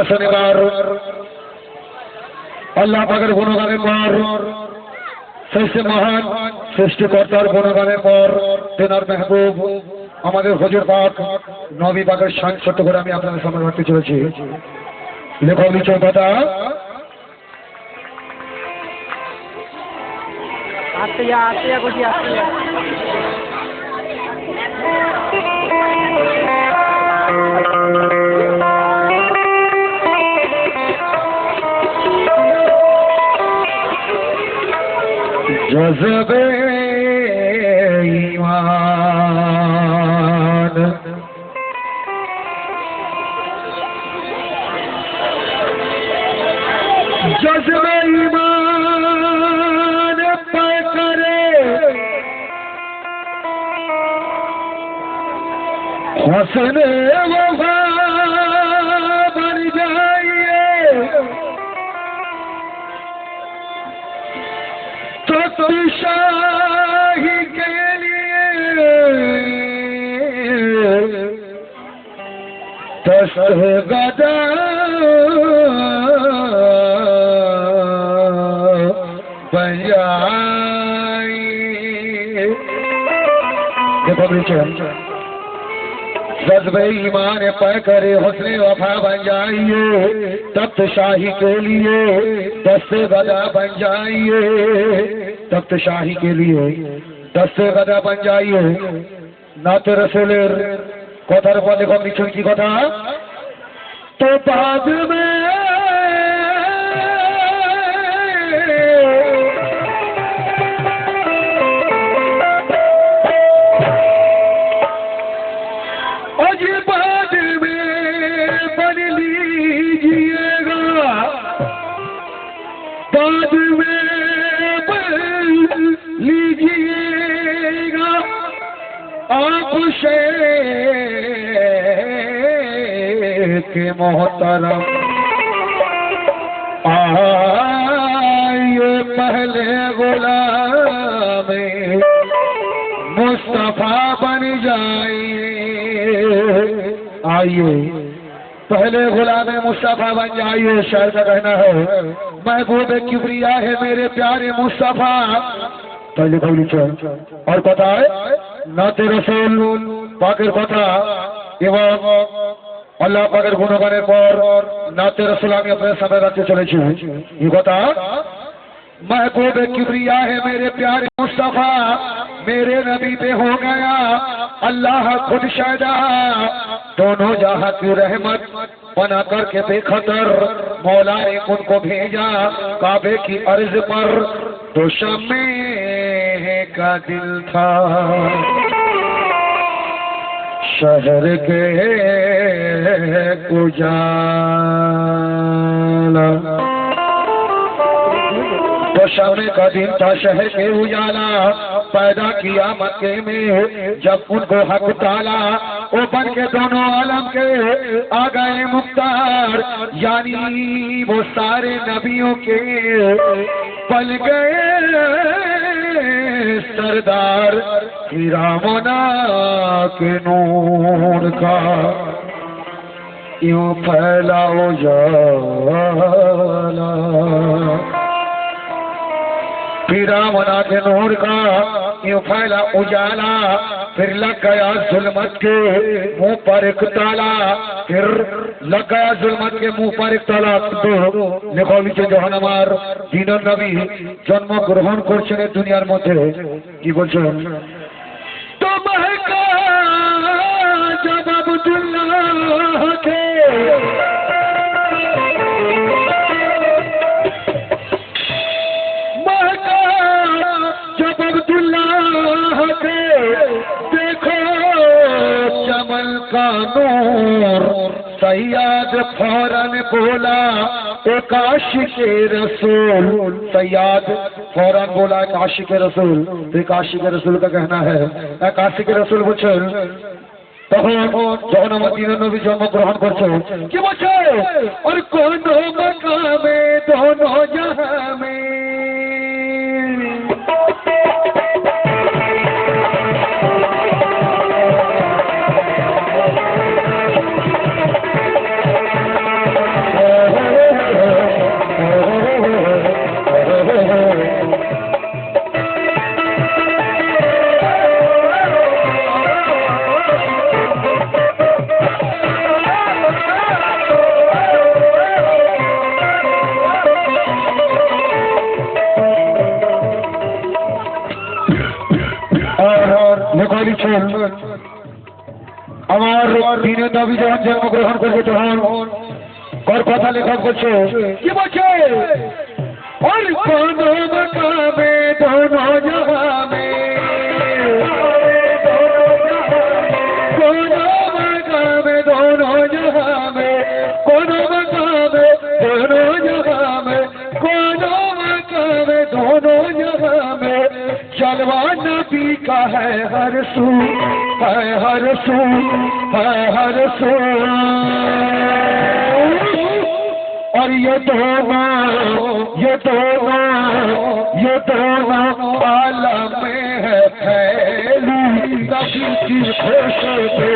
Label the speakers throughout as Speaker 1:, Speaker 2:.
Speaker 1: আসুন এবার আল্লাহ পাকের গুণগানের পর শ্রেষ্ঠ মহান সৃষ্টিকর্তার গুণগানের পর তেনার মেহবুব আমাদের হুজুর পাক নবী পাকের শান ছোট্ট করে আমি আপনাদের সামনে রাখতে চলেছি। লেখক লিখে কথা जज़्बे ईमान जज़्बे ईमान पर करे हुस्न वफा बन जाइए तो शाही के लिए दस्त गदा बन जाए। देखो जज्बे ईमान पर करे हुस्न वफा बन जाइए तख्त शाही के लिए दस्ते गदा बन जाइए तख्त शाही के लिए दस्ते गदा बन जाइए। नाते रसूलेर কথার পর দেখো পিছন কি কথা তো বাদ में के मोहतरम आइए पहले गुलाम मुस्तफा बन जाइए। आइए पहले गुलाम मुस्तफा बन जाइए। शायर का कहना है महबूब किबरिया है मेरे प्यारे मुस्तफा। पहले बोली चल और कथा है नाते रसूल पाकेर कथा एवं আল্লাহ পাকের গুণগানের পর নাতে রসুল আমি আপনাদের সামনে রাখতে চলেছি। এই কথা महबूब किबरिया है मेरे प्यारे मुस्तफा मेरे नबी पे हो गया अल्लाह खुद शायदा दोनों जहां की रहमत बना करके बेखतर मौला ने उनको भेजा काबे की अर्ज पर तो शमे का दिल था शहर के उजाला तो शमे का दिन था शहर के उजाला पैदा किया मक्के में जब उनको हक ताला वो बन के दोनों आलम के आ गए मुख्तार यानी वो सारे नबियों के पल गए सरदार हिरामना के नूर का यूं फैला उजाला पीरामना के नूर का यूं फैला उजाला फिर लग गया जुल्मत के मुंह पर एक ताला फिर लग गया जुल्मत के मुंह पर एक ताला। तो लिखो नीचे যখন আমার দিনের নবী জন্মগ্রহণ করছেন দুনিয়ার মধ্যে কি বলছেন তো महका जब अब्दुल्लाह के देखो चमन का नूर सैयद फौरन बोला एक आशिक़े रसूल सैयद फौरन बोला एक आशिक़े रसूल। एक आशिक़े रसूल का कहना है एक आशिक़े रसूल বলছেন তখন যখন আমার দিনের নবী জন্মগ্রহণ করছে কি বলছে और कोनो मकामे दोनों जहां में দিনে নবী যখন জন্মগ্রহণ করবে তখন কর কথা লেখক বলছে কি বলছে और दोनों मकामे दोनों जहां में दोनों मकामे दोनों जहां में दोनों मकामे दोनों जहां में दोनों मकामे दोनों जहां में जलवा नबी का है हर सू है हर सू है हर सू और ये दोनों आलम में है फैली नबी की खुशबू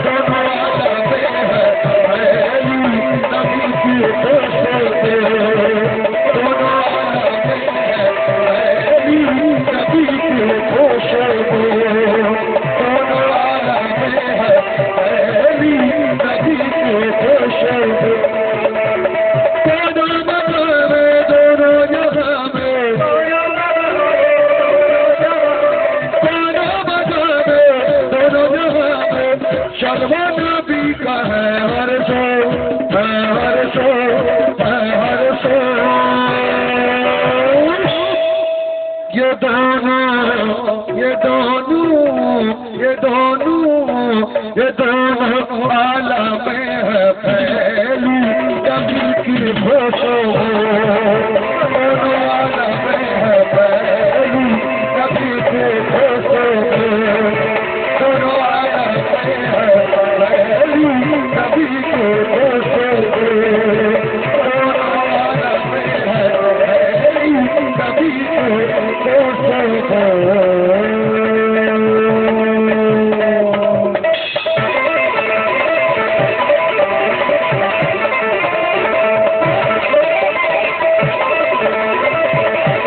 Speaker 1: दोनों आलम में है फैली नबी की खुशबू दोनों आलम में है फैली नबी की खुशबू दोनों आलम में है फैली नबी की खुशबू शर्मा नबी का है हर सो है हर सो है हर सो ये दोनों आलम में है फैली नबी की खुशबू दोनों आलम में है फैली नबी की खुशबू दोनों आलम में है फैली नबी की खुशबू दोनों आलम में है फैली नबी की खुशबू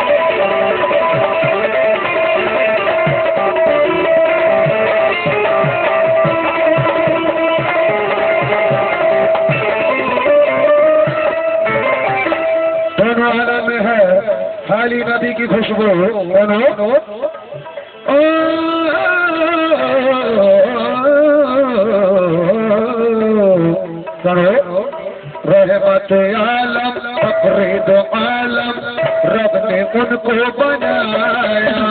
Speaker 1: खाली नदी की खुशबू रहमत आलम तफरीद आलम रब ने उनको बनाया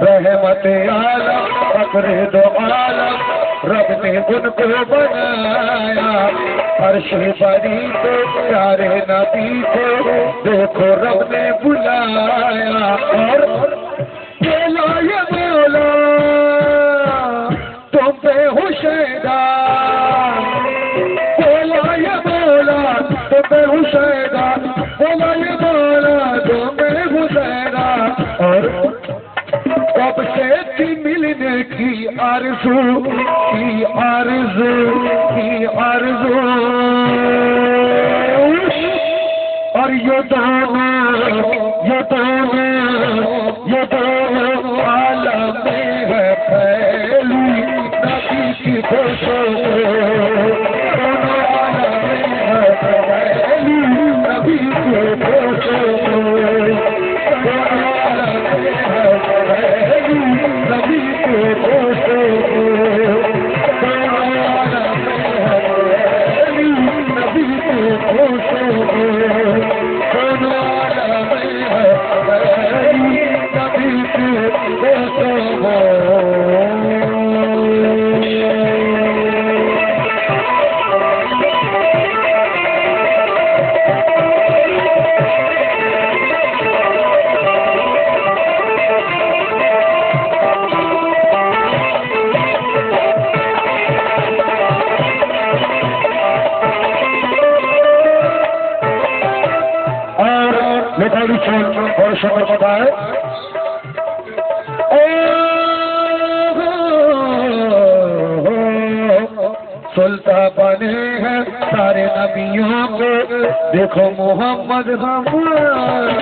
Speaker 1: रहमत आलम फरीद आलम रब ने उनको बनाया अर्श बरी को प्यारे नबी को देखो रब ने बुलाया और बोला ये बोला तुम पे हुशैदा बोला ये बोला तुम पे हुशैदा बोला ये बोला तुम पे हुशैदा और कब से थी मिलने की आरज़ू और ये दोनों आलम में है फैली नबी की खुशबू दोनों आलम में है फैली नबी की खुशबू दोनों आलम में है फैली नबी की खुशबू दोनों आलम में है फैली नबी की खुशबू दोनों आलम में है বলছেন বড় সুন্দর কথা सुल्ता बने हैं सारे नबियों को देखो मोहम्मद हमारे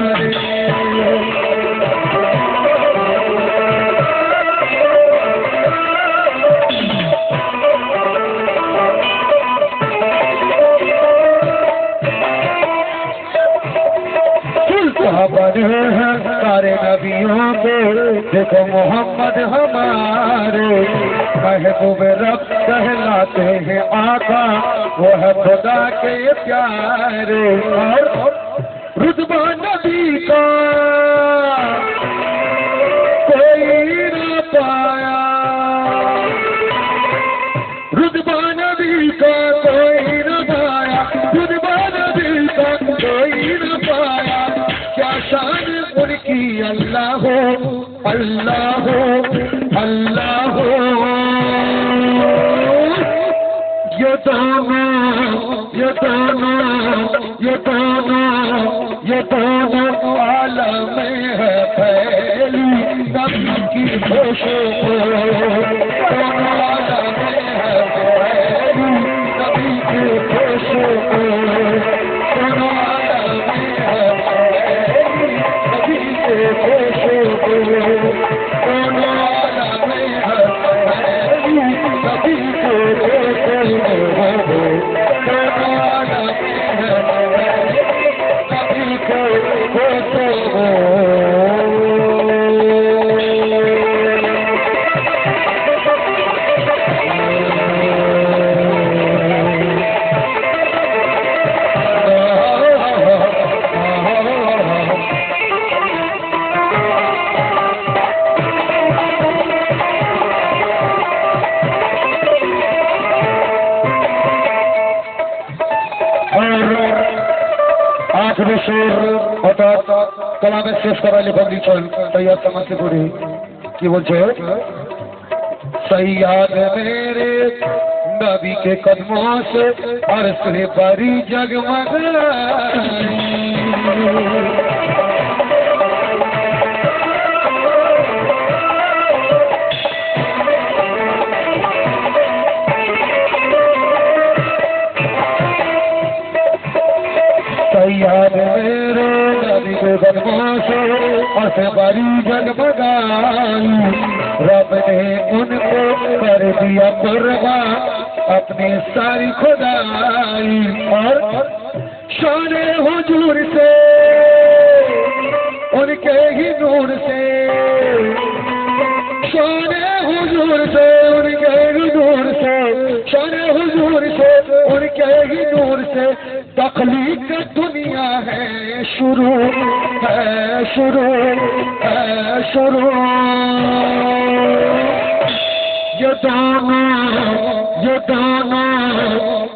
Speaker 1: बने हैं सारे नबियों के देखो मोहम्मद हमारे महबूब रब कहलाते हैं आका वो है खुदा के प्यारे और रुतबा नबी का कोई न पाया रुतबा नबी का कोई न पाया रुतबा नबी का कोई न पाया क्या शान उनकी अल्लाह हो अल्लाह हो अल्लाह हो ये दोनों आलम है फैली नबी की खुशबू दोनों आलम है फैली नबी की खुशबू दोनों आलम है कलामें शेष करा लिखा लिखन तैयार समझ से पूरी की बोलते सैयाद मेरे नबी के कदमों से अर्श बड़ी जगमग सैयाद मेरे नबी के कदमों से अर्श बड़ी जगमगाई रब ने उनको कर दिया कुर्बान अपनी सारी खुदाई और शान हुजूर से उनके ही नूर से शान हुजूर से उनके ही नूर से शान हुजूर से उनके ही नूर से तख्लीक दुनिया है शुरू है शुरू है शुरू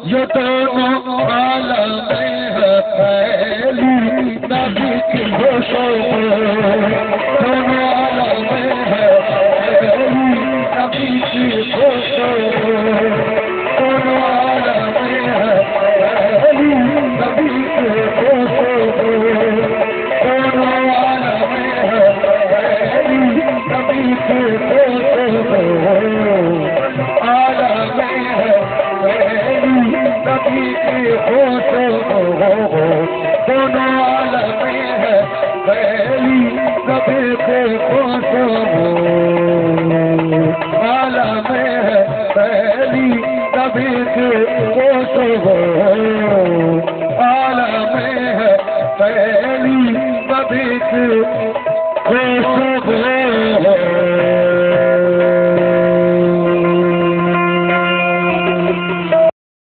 Speaker 1: ये दोनों आलम है फैली नबी की खुशबू